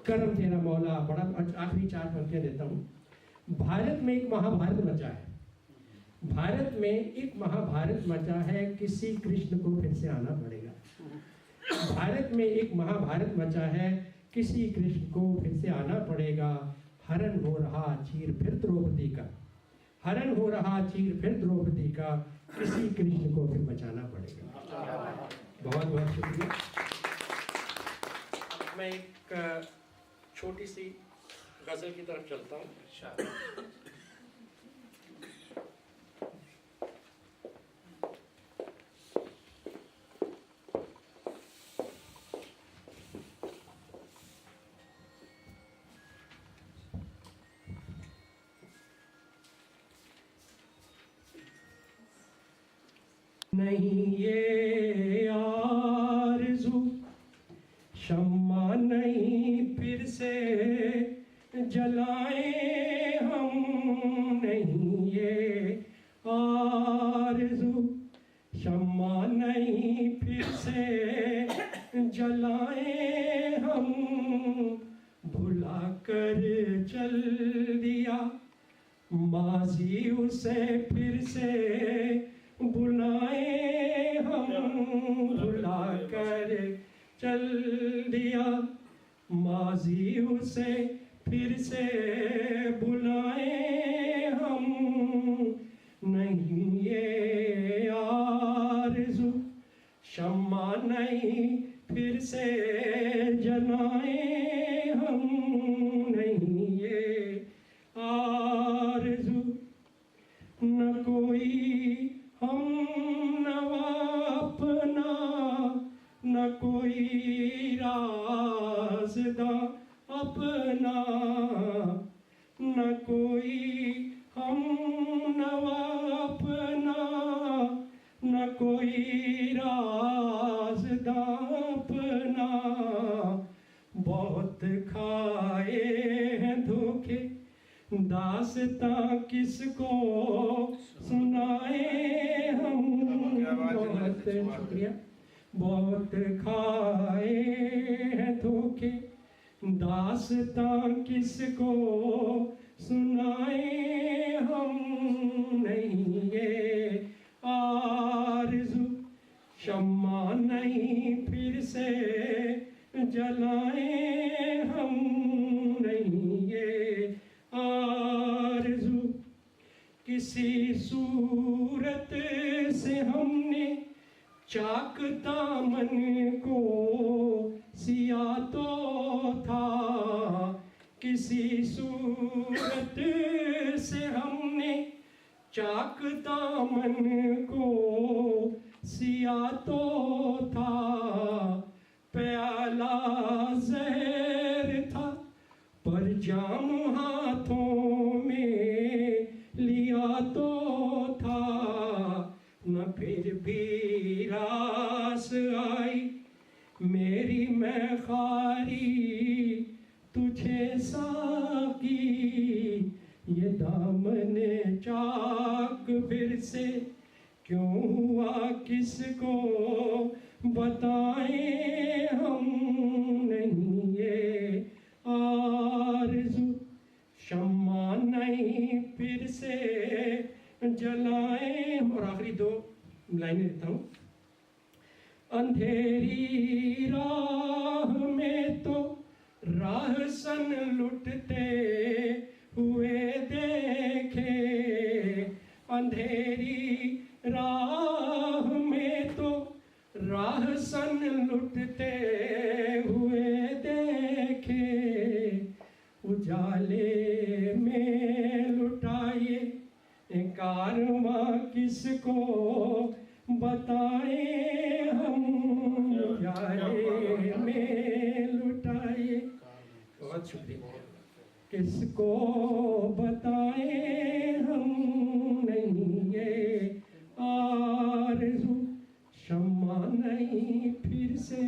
करम तेरा मौला, बड़ा आखिरी 4 पंक्तियां देता हूँ। भारत में एक महाभारत मचा है, भारत में एक महाभारत मचा है, किसी कृष्ण को फिर से आना पड़ेगा। भारत में एक महाभारत मचा है, किसी कृष्ण को फिर से आना पड़ेगा। हरण हो रहा चीर फिर द्रौपदी का, हरण हो रहा चीर फिर द्रौपदी का, किसी कृष्ण को फिर बचाना पड़ेगा। बहुत बहुत शुक्रिया। मैं एक छोटी सी गजल की तरफ चलता हूँ। नहीं ये आरज़ू शम्मा नहीं फिर से जलाए हम, नहीं ये आरज़ू शम्मा नहीं फिर से जलाए हम। भुला कर चल दिया माजी उसे फिर से बुलाए हम, भुला कर चल दिया माजी उसे फिर से बुलाए हम। नहीं ये आरज़ू शम्मा नहीं फिर से जलाए हम, नहीं ये आरज़ू। न कोई हम नवा अपना, न कोई राज़दा अपना, न कोई हम नवा अपना, न कोई राज़दा अपना। बहुत खाए हैं धोखे दास्तां किसको सुनाए हम। बहुत शुक्रिया। बहुत खाए हैं धोखे दास्तां किसको सुनाए हम। नहीं ये आरज़ू शम्मा नहीं फिर से जलाए हम, नहीं ये आरज़ू। किसी सूरत से हमने चाक दामन को सिया तो था, किसी सूरत से हमने चाक दामन को सिया तो था। प्याला ज़हर था पर जाम हाथों में लिया तो था। न फिर भी रास आई मेरी मैं खारी तुझे साकी। ये दामन चाक फिर से क्यों हुआ किसको बताएं हम। नहीं ये आरज़ू शम्मा नहीं फिर से जलाएं। और आखिरी 2 लाइनें देता हूँ। अंधेरी राह में तो राहसन लुटते हुए देखे, अंधेरी राह में तो राहसन लुटते हुए देखे। उजाले में लुटाए कारवां किसको बताएं हम। उजाले में लुटाए, बहुत शुक्रिया, किसको बताएं हम। नहीं ये आरज़ू शम्मा नहीं फिर से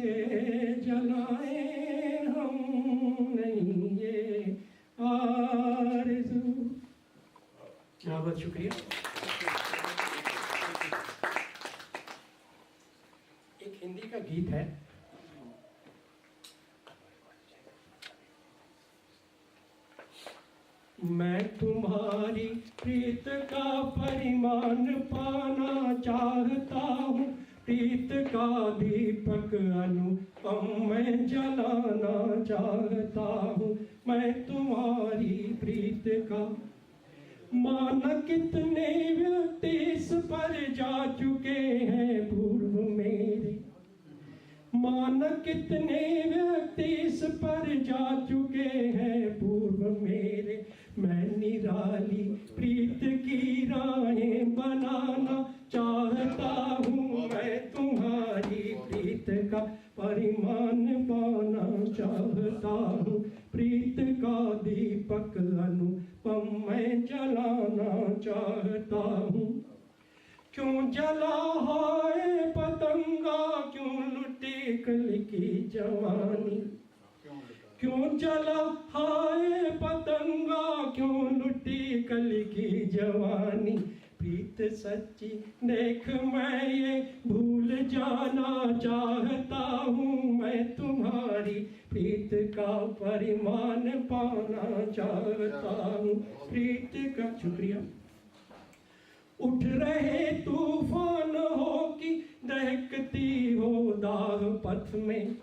जलाएं हम। नहीं ये आरज़ू। बहुत शुक्रिया। एक हिंदी का गीत है, मैं तुम्हारी प्रीत का परिमाण पाना चाहता हूँ, प्रीत का दीपक अनुपम मैं जलाना चाहता हूँ। मैं तुम्हारी प्रीत का माना कितने व्यक्ति इस पर जा चुके हैं पूर्व मेरे, माना कितने व्यक्ति इस पर जा चुके हैं पूर्व मेरे। मैं निराली प्रीत की राहें बनाना चाहता हूँ, मैं तुम्हारी प्रीत का परिमाण पाना चाहता हूँ, प्रीत का दीपक अनुपम मैं जलाना चाहता हूँ। क्यों जला है पतंगा, क्यों लुटी कल की जवानी, क्यों जला है पतंगा, क्यों लुटी कल की जवानी। प्रीत सच्ची देख मैं ये भूल जाना चाहता हूँ, मैं तुम्हारी प्रीत का परिमाण पाना चाहता हूँ, प्रीत का। शुक्रिया। उठ रहे तूफान हो कि दहकती हो दाह पथ में,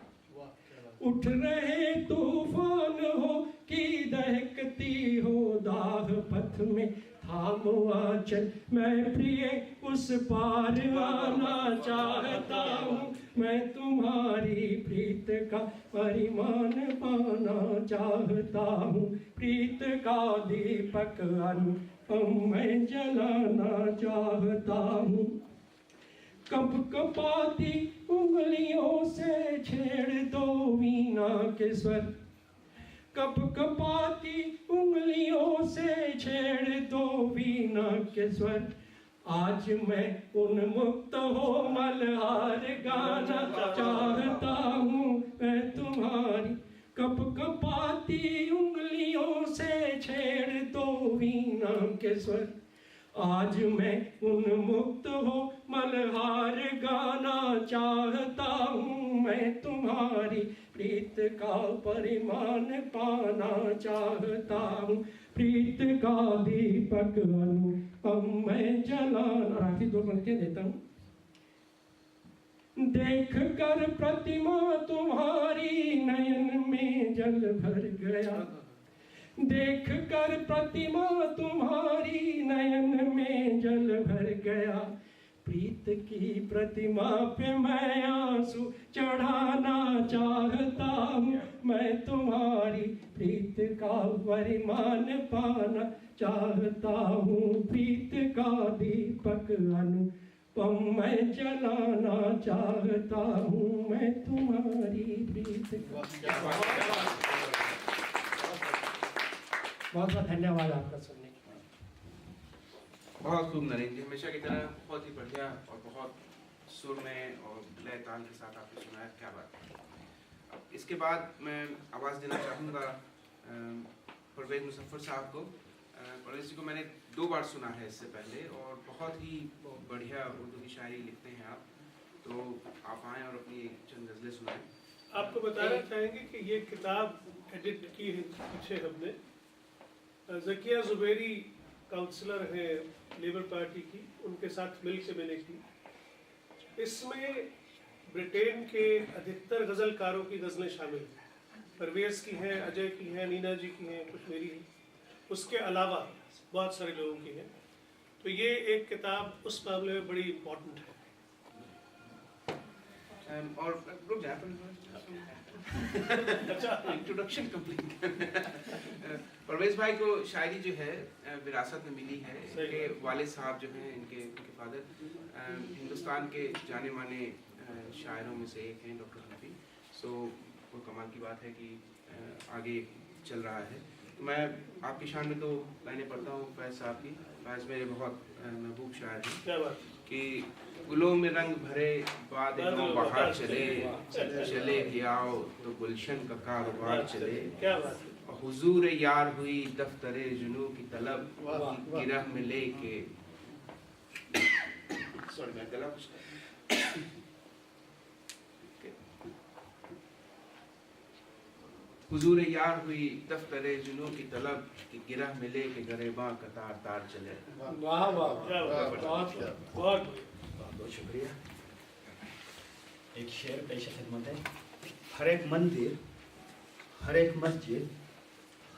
उठ रहे तूफान हो कि दहकती हो दाह पथ में। थामो आंचल मैं प्रिय उस पार आना चाहता हूँ, मैं तुम्हारी प्रीत का परिमाण पाना चाहता हूँ, प्रीत का दीपक अनुपम मैं जलाना चाहता हूँ। कप कपाती उंगलियों से छेड़ दो वीणा के स्वर, कप कपाती उंगलियों से छेड़ दो वीणा के स्वर। आज मैं उन्मुक्त हो मल्हार गाना चाहता हूँ, मैं तुम्हारी कप कपाती उंगलियों से छेड़ दो वीणा के स्वर। आज मैं उन्मुक्त हो मल्हार गाना चाहता हूँ, मैं तुम्हारी प्रीत का परिमाण पाना चाहता हूँ, प्रीत का दीपक अनुपम मैं जलाना। राखी दो पंक्तियां देता हूँ। देख कर प्रतिमा तुम्हारी नयन में जल भर गया, देख कर प्रतिमा तुम्हारी नयन में जल भर गया। प्रीत की प्रतिमा पे मैं आंसू चढ़ाना चाहता हूँ, मैं तुम्हारी प्रीत का परिमाण पाना चाहता हूँ, प्रीत का दीपक अनुपम मैं जलाना चाहता हूँ, मैं तुम्हारी प्रीत का। बहुत बहुत धन्यवाद आपका सुनने के लिए। बहुत खूब नरेंद्र जी, हमेशा की तरह बहुत ही बढ़िया और बहुत सुर में और लय ताल के साथ आपने सुनाया, क्या बात है। अब इसके बाद मैं आवाज़ देना चाहूँगा परवेज़ मुज़फ़्फ़र साहब को। परवेज़ जी को मैंने 2 बार सुना है इससे पहले और बहुत ही बढ़िया उर्दू की शायरी लिखते हैं आप, तो आप आएँ और अपनी चंद गज़लें सुनाएँ। आपको बताना चाहेंगे कि ये किताब एडिट की है पीछे हमने, ज़किया ज़ुबैरी काउंसलर है लेबर पार्टी की, उनके साथ मिल के मैंने की। इसमें ब्रिटेन के अधिकतर गज़लकारों की गज़लें शामिल हैं, परवेज़ की हैं, अजय की हैं, नीना जी की हैं, कुछ मेरी हैं, उसके अलावा बहुत सारे लोगों की हैं। तो ये एक किताब उस मामले में बड़ी इम्पोर्टेंट है। और रुक जाए इंट्रोडक्शन कंप्लीट। परवेज़ भाई को शायरी जो है विरासत में मिली है, इनके वालिद साहब जो हैं, इनके फादर हिंदुस्तान के जाने माने शायरों में से एक हैं, डॉक्टर हनफी। सो वो कमाल की बात है कि आगे चल रहा है। तो मैं आपकी शान में तो लाइनें पढ़ता हूँ फैज़ साहब की। फैज़ मेरे बहुत महबूब शायर हैं। क्या बात कि गुलों में रंग भरे बाद बाहर चले, चले भी आओ तो गुलशन का कारोबार चले। क्या बात है। हुजूर यार हुई दफ्तरे जुनू की तलब, गिरह में लेके सॉरी मैं गला हुजूर यार हुई दफ्तरे जुनू की तलब कि गिरह मिले कि गरेबां कतार तार चले। वाह वाह, क्या बात, बहुत बहुत बहुत शुक्रिया। एक शेर पेश खिदमत है। हर एक मंदिर, हर एक मस्जिद,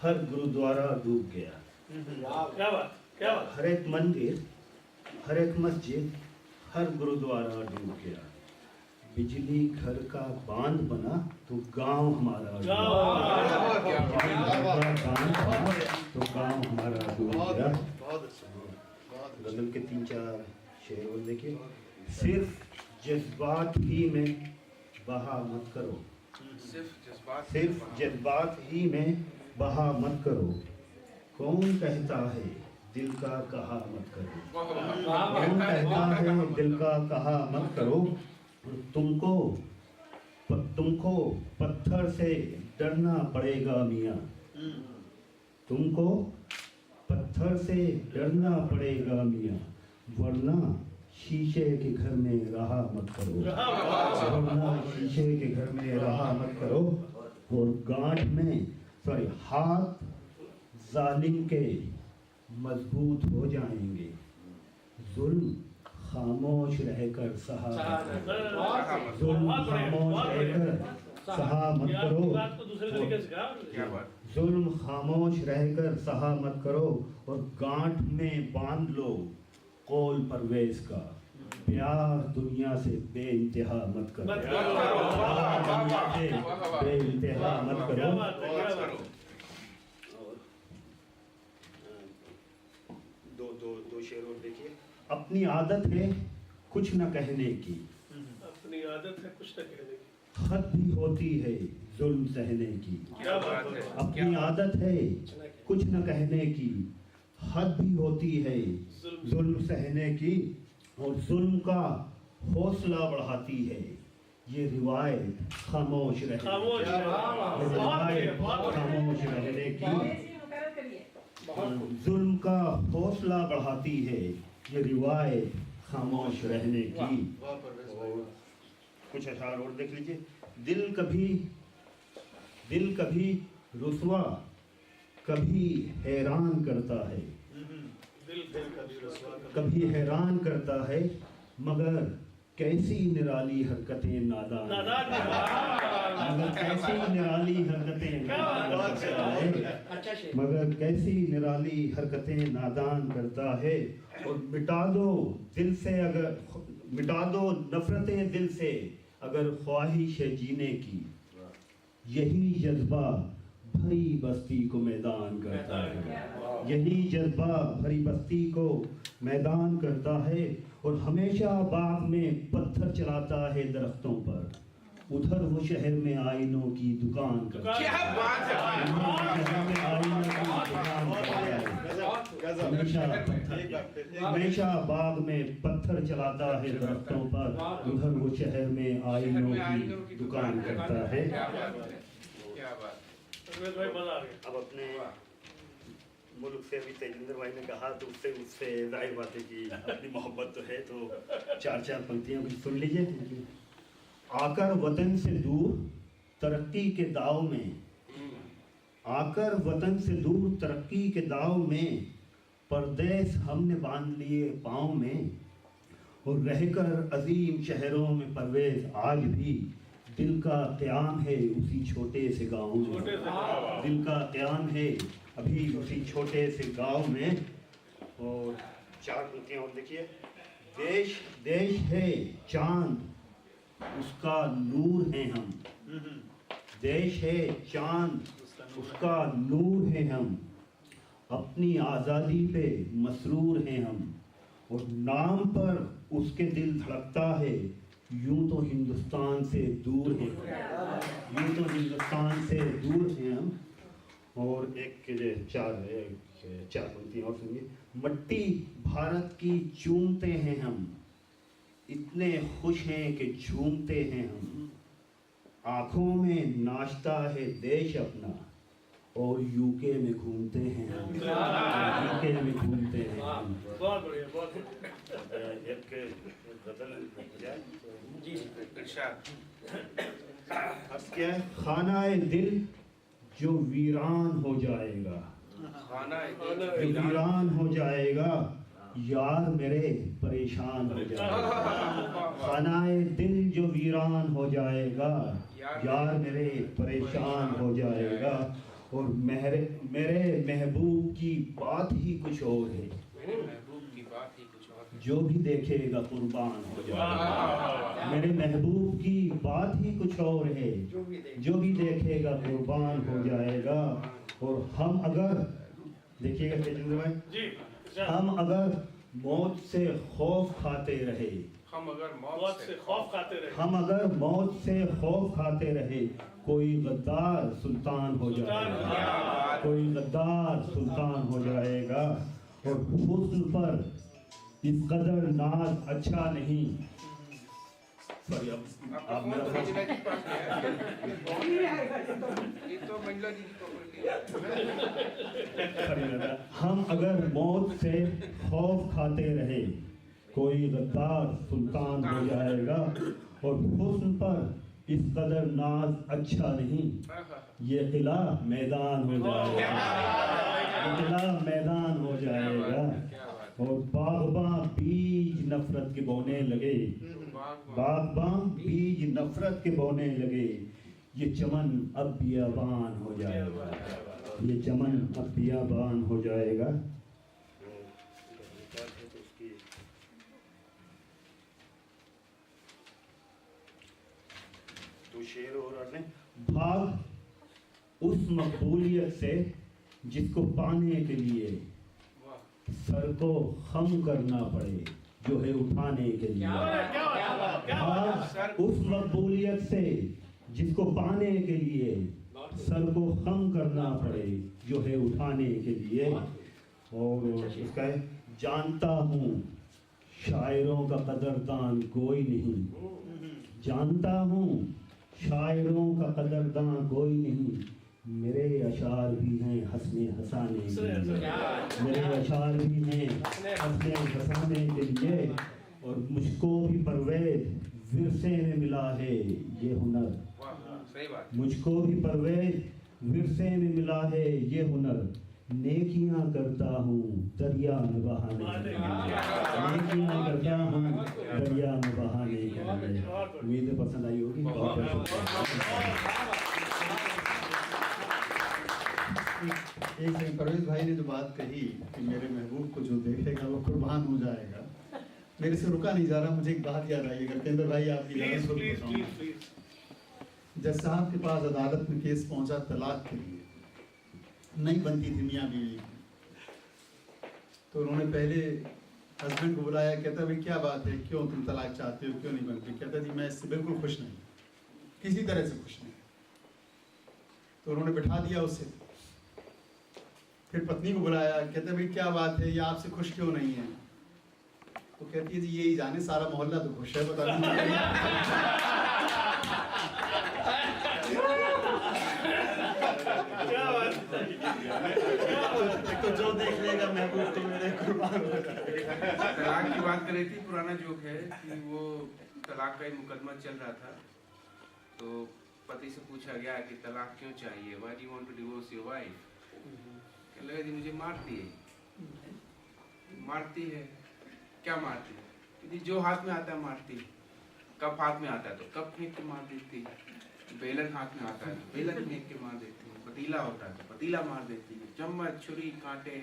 हर गुरुद्वारा डूब गया। क्या बात, क्या बात। हर एक मंदिर, हर एक मस्जिद, हर गुरुद्वारा डूब गया। बिजली घर का बांध बना तो गांव हमारा डूब गया। तो गांव हमारा डूब गया। गजल के 3-4 शेर और देखिए। सिर्फ जज्बात ही में बहा मत करो, सिर्फ जज्बात ही में बहा मत करो। कौन कहता है दिल का कहा मत करो, कौन कहता है दिल का कहा मत करो। तुमको पत्थर से डरना पड़ेगा मियाँ, तुमको पत्थर से डरना पड़ेगा मियाँ, वरना शीशे के घर में रहा मत करो, वरना शीशे के घर में रहा मत करो। और गांठ में हाथ जालिम के मजबूत हो जाएंगे, जुल्म खामोश रहकर सहा, जुल्म खामोश रहकर सहा मत करो, जुल्म खामोश रहकर सहा मत करो। और गांठ में बांध लो कौल परवेज का, प्यार दुनिया से बेइंतहा मत करो, बेइंतहा मत करो। दो शेर और देखिए। अपनी आदत है कुछ न कहने की, अपनी आदत है कुछ न कहने की, हद भी होती है जुल्म सहने की। क्या बात है। अपनी आदत है कुछ न कहने की, हद भी होती है जुल्म सहने की। और जुल्म का हौसला बढ़ाती है ये रिवायत खामोश रहने की, रिवायत खामोश रहने की। जुल्म का हौसला बढ़ाती है ये रिवायत खामोश रहने की। और कुछ अशार और देख लीजिए। दिल कभी रुसवा कभी हैरान करता है, कभी हैरान करता है, मगर कैसी निराली हरकतें नादान, मगर कैसी निराली हरकतें नादान करता है, मगर कैसी निराली हरकतें नादान करता है। और मिटा दो दिल से अगर, मिटा दो नफरतें दिल से अगर ख्वाहिश है जीने की, यही जज्बा भरी बस्ती को मैदान करता है, यही जज्बा भरी बस्ती को मैदान करता है। और हमेशा बाग में पत्थर चलाता है दरख्तों पर, उधर वो शहर में आईनों की दुकान करता है। क्या बात है हमेशा बाग में पत्थर चलाता है दरख्तों पर, उधर वो शहर में आईनों की दुकान करता है। क्या बात। अब अपने मुल्क से अभी तेजिंदर भाई ने कहा तो उससे जाहिर बात है कि अपनी मोहब्बत तो है, तो 4 पंक्तियों की सुन लीजिए। आकर वतन से दूर तरक्की के दाव में, आकर वतन से दूर तरक्की के दाव में, परदेस हमने बांध लिए पाँव में। और रहकर अजीम शहरों में परवेज आज भी दिल का क़याम है उसी छोटे से गाँव में, दिल का क़याम है अभी उसी छोटे से गांव में। और 4 पंक्तियां और देखिए। देश देश है चांद उसका नूर है हम, देश है चांद उसका नूर है हम, अपनी आज़ादी पे मसरूर हैं हम। और नाम पर उसके दिल धड़कता है, यूं तो हिंदुस्तान से दूर हैं, यूं तो हिंदुस्तान से दूर हैं हम। और एक 4 पंक्तियां और सुनिए। मट्टी भारत की चूमते हैं हम, इतने खुश हैं कि झूमते हैं हम। आँखों में नाचता है देश अपना और यूके में घूमते हैं हम, यूके में घूमते हैं हम। बहुत बढ़िया, बहुत बढ़िया। एक गजल जी इरशाद। अब क्या है? खाना-ए-दिल जो वीरान हो जाएगा, खाना जो वीरान हो जाएगा, यार मेरे परेशान हो जाएगा। खानाए दिल जो वीरान हो जाएगा, यार मेरे परेशान हो जाएगा। और मेरे महबूब की बात ही कुछ और है, मेरे महबूब की बात ही कुछ और है। जो भी देखेगा कुर्बान हो जाएगा। मेरे महबूब की बात ही कुछ और है, जो भी देखेगा कुर्बान हो जाएगा। और हम अगर देखिएगा तेजिंदर भाई जी, हम अगर मौत से खौफ खाते रहे, हम अगर मौत मौत से खौफ खाते रहे, हम अगर मौत से खौफ खाते रहे, कोई गद्दार सुल्तान हो जाएगा, कोई गद्दार सुल्तान हो जाएगा। और हुस्न पर इस कदर नाज अच्छा नहीं। सॉरी आप मेरा फोन तो के पास है। ये तो मंजुला जी की प्रॉपर्टी है। हम अगर मौत से खौफ खाते रहे, कोई गद्दार सुल्तान हो जाएगा। और हुस्न पर इस कदर नाज अच्छा नहीं, ये किला मैदान हो जाएगा, ये किला मैदान हो जाएगा। और बागबां बीज नफरत के बोने लगे, बागबां बीज नफरत के बोने लगे, ये चमन अब बियाबान हो जाएगा, ये चमन अब बियाबान हो जाएगा। तो शेर और अर्ज़ भाग उस मकबूलियत से जिसको पाने के लिए सर को खम करना पड़े, जो है उठाने के लिए। भाग उस मकबूलियत से जिसको पाने के लिए सर को खम करना पड़े, जो है उठाने के लिए। और उसका है जानता हूँ शायरों का कदरदान कोई नहीं, जानता हूँ शायरों का कदरदान कोई नहीं। मेरे अशार भी हैं हंसने हंसाने के लिए, मेरे अशार भी हैं हंसने हंसाने के लिए। और मुझको भी परवेज विरसे में मिला है ये हुनर, सही बात। मुझको भी परवेज विरसे में मिला है ये हुनर। नेकियां करता हूँ दरिया में बहाने के लिए, नेकियां करता हूँ दरिया में बहाने के लिए। उम्मीद है पसंद आई होगी। बहुत एक सेकंड, परवेज भाई ने जो बात कही कि मेरे महबूब को जो देखेगा वो कुर्बान हो जाएगा, मेरे से रुका नहीं जा रहा। मुझे एक बात याद आई, अगर केंद्र भाई आपकी प्लीज इजाजत हो तो प्लीज बताऊं। Please please. जज साहब के पास अदालत में केस पहुंचा तलाक के लिए, नहीं बनती थी मियाँ बीवी, तो उन्होंने पहले हस्बैंड को बुलाया। कहता भाई क्या बात है, क्यों तुम तलाक चाहते हो, क्यों नहीं बनती? कहता जी मैं इससे बिल्कुल खुश नहीं, किसी तरह से खुश नहीं। तो उन्होंने बिठा दिया उसे। फिर पत्नी को बुलाया, कहते भाई क्या बात है, ये आपसे खुश क्यों नहीं है? तो कहती है जी यही जाने, सारा मोहल्ला तो खुश है, बता क्या बात तो जो देख लेगा महबूब तो मेरे कुर्बान हो जाएगा। तलाक की बात कर रही थी। पुराना जोक है कि वो तलाक का एक मुकदमा चल रहा था, तो पति से पूछा गया कि तलाक क्यों चाहिए, why do you want to divorce your wife? कहने लगा जी मुझे मारती है। क्या मारती है? जी जो हाथ में आता है मारती है। कप हाथ में आता है तो कप फेंक के मार देती है, बेलन हाथ में आता है तो बेलन फेंक के मार देती है, पतीला होता है तो पतीला मार देती है, चम्मच छुरी कांटे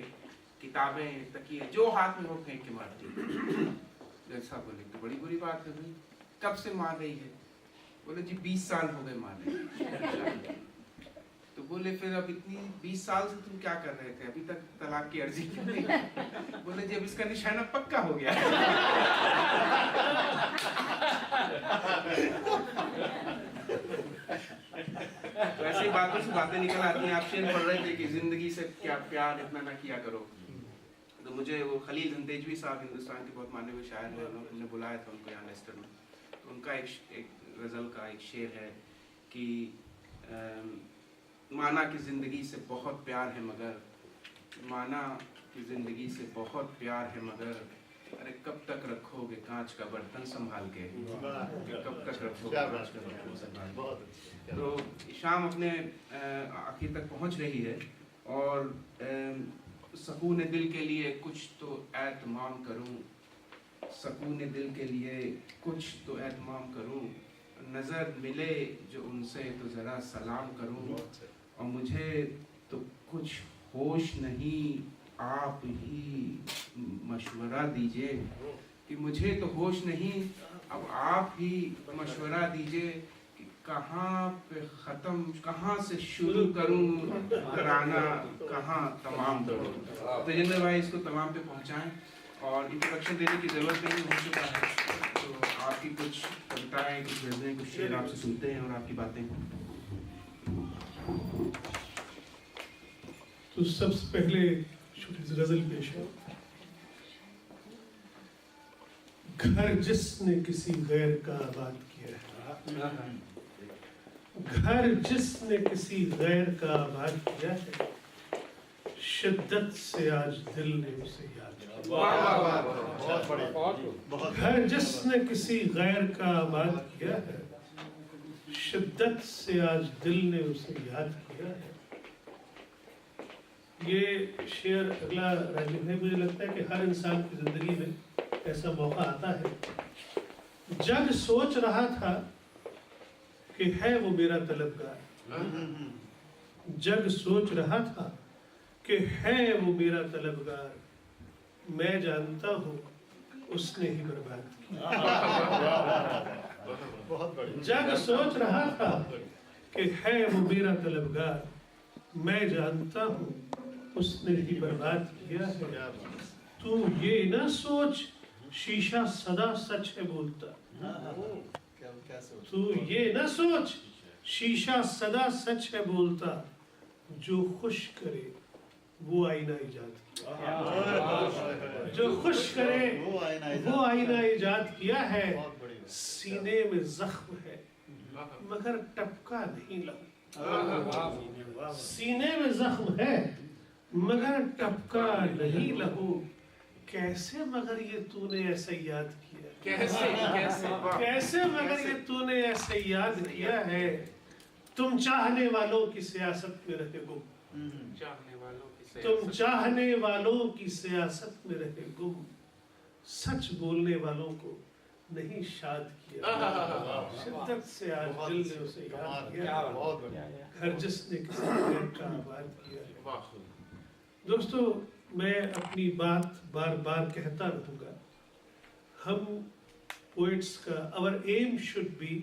किताबें तकिए जो हाथ में वो फेंक के मारती है। जैसा बोले तो बड़ी बुरी बात है भाई, कब से मार रही है? बोले जी 20 साल हो गए मार रही। तो बोले फिर अब इतनी 20 साल से तुम क्या कर रहे थे, अभी तक तलाक की अर्जी क्यों नहीं? बोले जी अब इसका निशाना पक्का हो गया। तो ऐसी बातों से बातें निकल आती हैं। आप शेर पढ़ रहे थे कि जिंदगी से क्या प्यार इतना ना किया करो। तो मुझे वो खलील धनतेजवी साहब हिंदुस्तान के बहुत माने हुए शायर हैं, उन्होंने बुलाया था उनको यहाँ लेस्टर में। तो उनका एक गज़ल का एक शेर है कि माना कि ज़िंदगी से बहुत प्यार है मगर, माना कि ज़िंदगी से बहुत प्यार है मगर अरे कब तक रखोगे कांच का बर्तन संभाल के, कब तक रखोगे क्या कांच बात का बर्तन संभाल के। बहुत अच्छे। तो शाम अपने आखिर तक पहुंच रही है और सकून दिल के लिए कुछ तो एहतमाम करूं, सकून दिल के लिए कुछ तो एहतमाम करूं, नज़र मिले जो उनसे तो ज़रा सलाम करूं, और मुझे तो कुछ होश नहीं, आप ही मशवरा दीजिए, कि मुझे तो होश नहीं, अब आप ही मशवरा दीजिए कि कहाँ पे ख़त्म, कहाँ से शुरू करूं तराना, कहाँ तमाम करूं। तेजेंद्र भाई इसको तमाम पे पहुंचाएं, और इंट्रोडक्शन देने की ज़रूरत नहीं हो चुका है, तो आपकी कुछ कविताएं, कुछ गज़लें, कुछ शेर आपसे सुनते हैं और आपकी बातें। तो सबसे पहले छोटी सी गजल पेश है। घर जिसने किसी गैर का आबाद किया है, घर जिसने किसी गैर का आबाद किया है, शिद्दत से आज दिल ने उसे याद किया। बहुत बढ़िया। घर जिसने किसी गैर का आबाद किया है, शिद्दत से आज दिल ने उसे याद किया है। ये शेर अगला राजीव भाई, मुझे लगता है कि हर इंसान की जिंदगी में ऐसा मौका आता है। जग सोच रहा था कि है वो मेरा तलबगार, जग सोच रहा था कि है वो मेरा तलबगार, मैं जानता हूँ उसने ही बर्बाद किया। बहुत बढ़िया। जग सोच रहा था कि है वो मेरा तलबगार, मैं जानता हूँ उसने ही बर्बाद किया है। तू ये ना सोच शीशा सदा सच है बोलता, क्या सोच। तू ये ना सोच शीशा सदा सच है बोलता, जो खुश करे वो आईना इजाद किया, जो खुश करे वो आईना इजाद किया है। सीने में जख्म है मगर टपका नहीं लहू, सीने में जख्म है मगर टपका नहीं लहू, कैसे मगर ये तूने ऐसे याद किया, कैसे कैसे कैसे मगर ये तूने ऐसे याद किया है। तुम चाहने वालों की सियासत में रहे गुम, चाहने वालों की तुम चाहने वालों की सियासत में रहे गुम, सच बोलने वालों को नहीं शाद किया, शिद्दत से आज दिल ने उसे याद किया। बहुत बढ़िया। घर जिसने किसी गैर का आबाद किया है। दोस्तों, मैं अपनी बात बार बार कहता रहूँगा, हम पोइट्स का our aim should be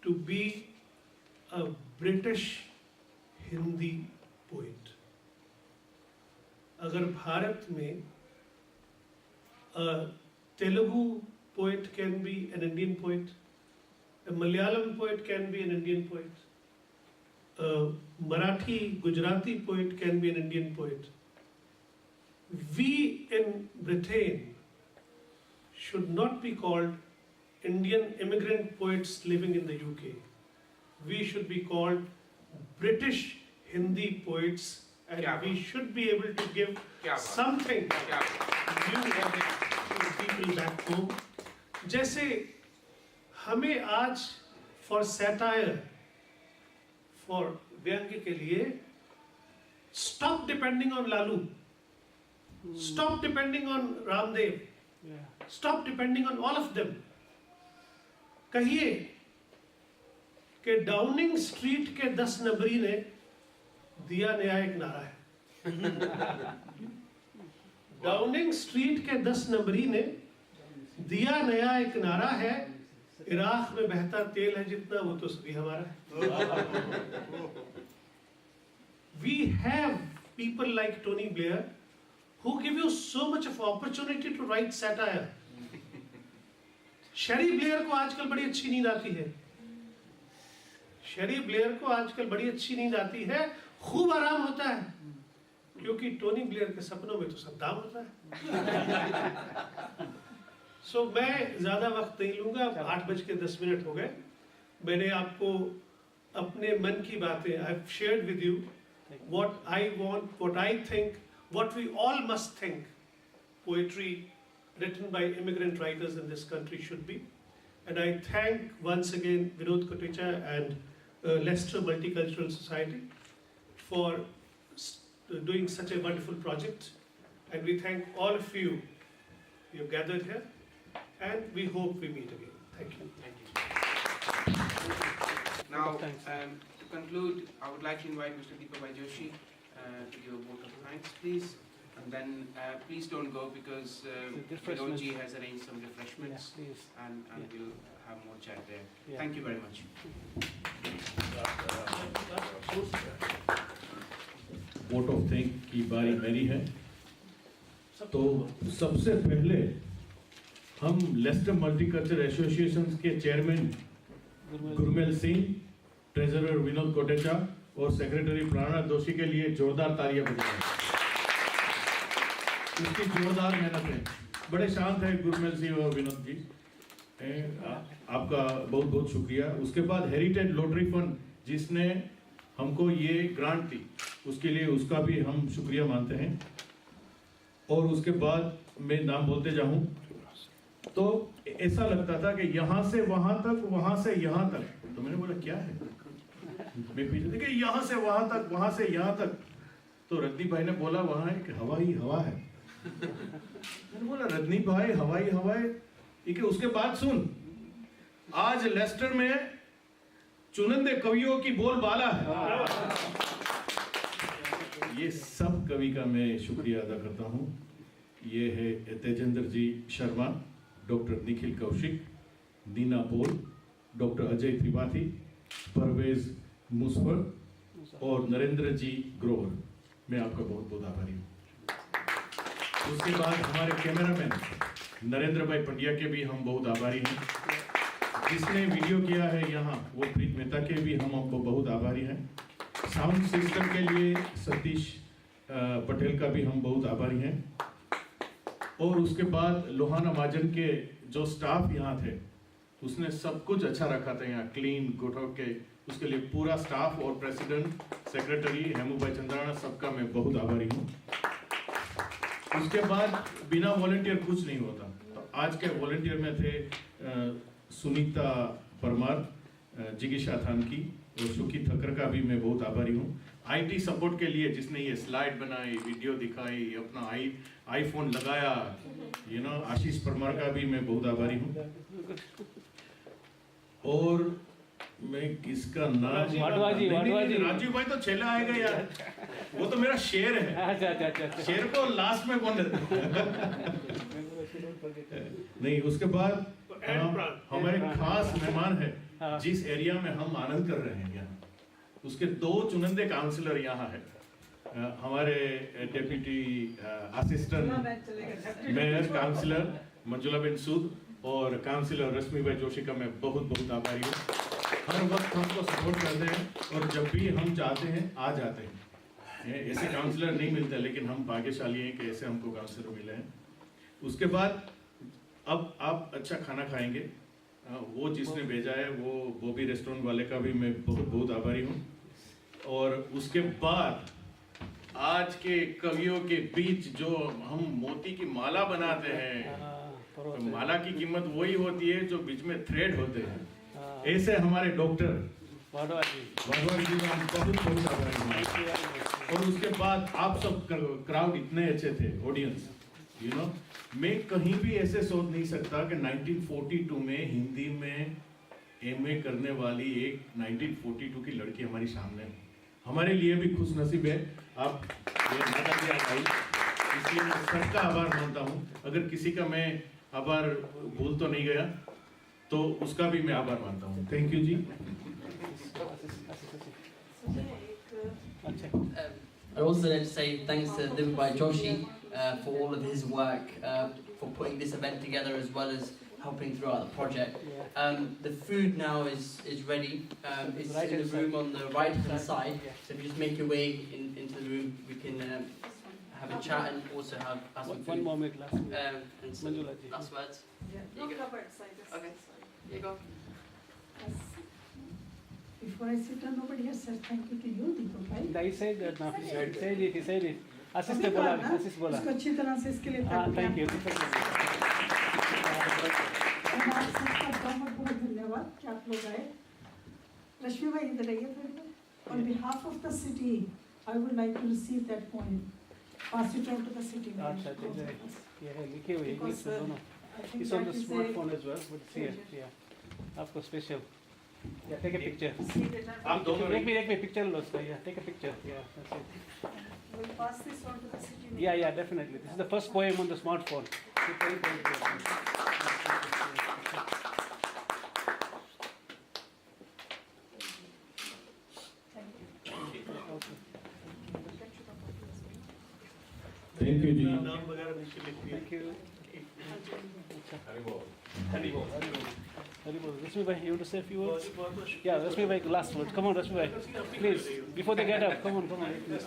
to be a British Hindi poet. अगर भारत में Telugu poet can be an Indian poet, a Malayalam poet can be an Indian poet, a Marathi, Gujarati poet can be an Indian poet. We in Britain should not be called Indian immigrant poets living in the UK. We should be called British Hindi poets, and we should be able to give something new to people back home. जैसे हमें आज for satire, for व्यंग्य के लिए stop depending on Lalu, stop depending on Ramdev, stop depending on all of them. कहिए कि Downing street के 10 नंबरी ने दिया नया एक नारा है। डाउनिंग स्ट्रीट के 10 नंबरी ने दिया नया एक नारा है, इराक में बहता तेल है जितना वो तो सभी हमारा है। We have people like Tony Blair who give you so much of opportunity to write satire. Sheri Blair को आजकल बड़ी अच्छी नींद आती है, शेरी ब्लेयर को आजकल बड़ी अच्छी नींद आती है, खूब आराम होता है, क्योंकि टोनी ब्लेयर के सपनों में तो सद्दाम होता है। सो मैं ज़्यादा वक्त नहीं लूँगा, 8:10 हो गए। मैंने आपको अपने मन की बातें, I have shared with you what I want, what I think, what we all must think poetry written by immigrant writers in this country should be. And I thank once again Vinod Kotecha and Leicester Multicultural Society for doing such a wonderful project. And we thank all of you who have gathered here, and we hope we meet again. Thank you. Now, to conclude, I would like to invite Mr. Deepabhai Joshi to give a vote of thanks, please. And then please don't go because Vinodji has arranged some refreshments, and we'll have more chat there. Thank you very much. Vote of thank की बारी मेरी है। तो सबसे पहले हम Lester multiculture association के chairman Gurmel Singh, treasurer Vinod Kotecha और सेक्रेटरी प्राणनाथ जोशी के लिए जोरदार तालियां बजाएं। उसकी जोरदार मेहनत है। बड़े शांत है गुरमेल सिंह और विनोद जी, आपका बहुत बहुत शुक्रिया। उसके बाद हेरिटेज लॉटरी फंड जिसने हमको ये ग्रांट दी, उसके लिए उसका भी हम शुक्रिया मानते हैं। और उसके बाद मैं नाम बोलते जाऊं तो ऐसा लगता था कि यहाँ से वहां तक, वहां से यहाँ तक, तो मैंने बोला क्या है, मैं पीछे देखिए यहाँ से वहां तक, वहां से यहाँ तक, तो रजनी भाई ने बोला वहां है कि हवा ही हवा है। मैंने बोला रजनी भाई हवा ही हवा है, ठीक है। उसके बाद सुन, आज लेस्टर में चुनिंदे कवियों की बोलबाला है। ये सब कवि का मैं शुक्रिया अदा करता हूँ। ये है तेजेंद्र जी शर्मा, डॉक्टर निखिल कौशिक, दीना पोल, डॉक्टर अजय त्रिपाठी, परवेज मुसफर और नरेंद्र जी ग्रोवर। मैं आपका बहुत बहुत आभारी हूँ। उसके बाद हमारे कैमरामैन नरेंद्र भाई पंड्या के भी हम बहुत आभारी हैं। जिसने वीडियो किया है यहाँ वो प्रीत मेहता के भी हम आपको बहुत आभारी हैं। साउंड सिस्टम के लिए सतीश पटेल का भी हम बहुत आभारी हैं। और उसके बाद लोहाना महाजन के जो स्टाफ यहाँ थे, उसने सब कुछ अच्छा रखा था यहाँ, क्लीन गुड के, उसके लिए पूरा स्टाफ और प्रेसिडेंट, सेक्रेटरी हेमू भाई चंद्राना, सबका मैं बहुत आभारी हूँ। उसके बाद बिना वॉलंटियर कुछ नहीं होता। तो आज के वॉलंटियर में थे सुनीता परमार, जिगीशा थानकी और सुखी थकर का भी मैं बहुत आभारी हूँ। आईटी सपोर्ट के लिए जिसने ये स्लाइड बनाई, वीडियो दिखाई, अपना आईफोन लगाया, आशीष परमार का भी मैं बहुत आभारी हूँ। और मैं किसका नाम, राजीव भाई तो छेला आएगा यार, वो तो मेरा शेर है। अच्छा। शेर को लास्ट में कौन देता नहीं। उसके बाद हमारे खास मेहमान है जिस एरिया में हम आनंद कर रहे हैं यहाँ, उसके 2 चुनिंदे काउंसलर यहाँ है। हमारे deputy assistant mayor councillor Manjula ben Sood और काउंसलर रश्मि भाई जोशी का मैं बहुत बहुत आभारी हूँ। हर वक्त हमको सपोर्ट करते हैं और जब भी हम चाहते हैं आ जाते हैं। ऐसे काउंसलर नहीं मिलते, लेकिन हम भाग्यशाली हैं कि ऐसे हमको काउंसलर मिले हैं। उसके बाद अब आप अच्छा खाना खाएंगे, वो जिसने भेजा है वो बॉबी रेस्टोरेंट वाले का भी मैं बहुत बहुत आभारी हूँ। और उसके बाद आज के कवियों के बीच जो हम मोती की माला बनाते हैं, तो माला की कीमत वही होती है जो बीच में थ्रेड होते हैं। ऐसे हमारे डॉक्टर भगवान जी का हम बहुत बहुत आभारी हैं। और उसके बाद आप सब क्राउड इतने अच्छे थे, ऑडियंस, मैं कहीं भी ऐसे सोच नहीं सकता कि 1942 में हिंदी में एमए करने वाली एक 1942 की लड़की हमारी सामने है। हमारे लिए भी खुश नसीब है आप ये मदद दिया भाई, इसलिए मैं सबका आभार मानता हूँ। अगर किसी का मैं आभार भूल तो नहीं गया तो उसका भी मैं आभार मानता हूँ। थैंक यू जी। I also like to say thanks to Deepabhai Joshi for all of his work, for putting this event together as well as helping throughout the project. The food now is ready. It's right in the room on the right hand side. So if you just make your way into the room, we can have a chat and also have some food. One more minute, last minute. And some last words. No covered side. Okay. Here you go. Before I sit down, nobody has said thank you to you, Deepabhai. I said that now. He said it. Assist बोला. उसको अच्छी तरह से इसके लिए Thank you. धन्यवाद कि आप लोग आए। रश्मि भाई इधर आइए थोड़ी देर। On behalf of the city, I would like to receive that coin. Pass it on to the city. अच्छा अच्छा ये है लिखे हुए इंग्लिश Because, में दोनों I think it's on the that is a smartphone as well but see या आपको स्पेशल या take a picture see that I- आप दोनों एक में पिक्चर लो उसका या टेक अ पिक्चर या We'll pass this on to the city. Yeah definitely this is the first poem on the smartphone thank you जी नाम वगैरह नीचे लिख दिया थैंक यू हरी बोल Rashmi bhai, you want to say a few words? Yeah, Rashmi bhai, last word. Come on, Rashmi bhai. Please, before they get up, come on. Let's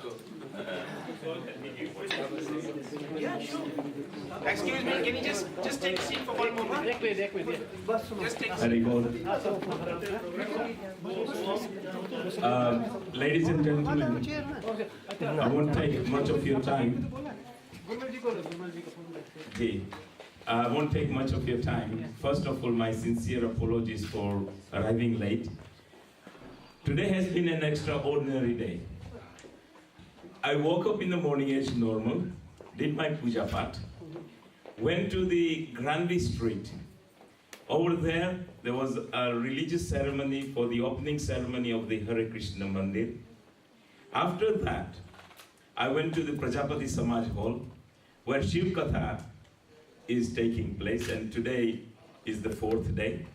go. Yeah, sure. Excuse me, can you just take a seat for one moment? एक minute yeah. Just take a seat. Hare Bol. Ladies and gentlemen, I won't take much of your time. Okay. I won't take much of your time. First of all, my sincere apologies for arriving late. Today has been an extraordinary day. I woke up in the morning as normal, did my puja pat, went to the Grandi Street. Over there was a religious ceremony for the opening ceremony of the Hare Krishna Mandir. After that, I went to the Prajapati Samaj Hall, where Shiv Katha is taking place, and today is the 4th day,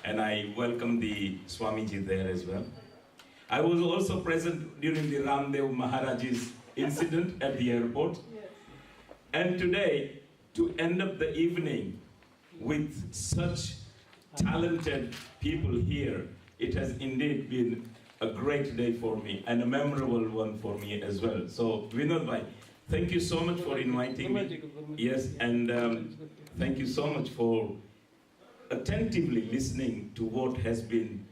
and I welcome the Swamiji there as well. I was also present during the Ramdev Maharaj's incident at the airport, and today, to end up the evening with such talented people here, it has indeed been a great day for me and a memorable one for me as well. So, Vinod bhai, thank you so much for inviting me. Yes, and thank you so much for attentively listening to what has been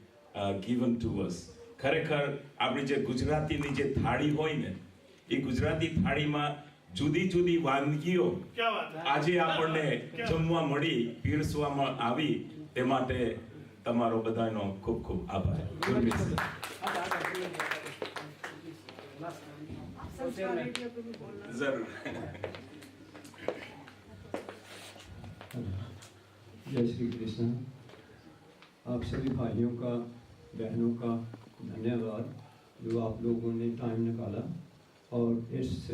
given to us. ખરેખર આપણી જે ગુજરાતીની જે થાળી હોય ને એ ગુજરાતી થાળીમાં જુદી જુદી વાનગીઓ આજે આપણને જમવા મળી પીરસવામાં આવી તે માટે તમારો બધાનો ખૂબ ખૂબ આભાર. જરૂર. जय श्री कृष्ण। आप सभी भाइयों का, बहनों का धन्यवाद जो आप लोगों ने टाइम निकाला और इस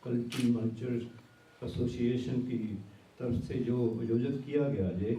कल्चरल एसोसिएशन की तरफ से जो आयोजित किया गया है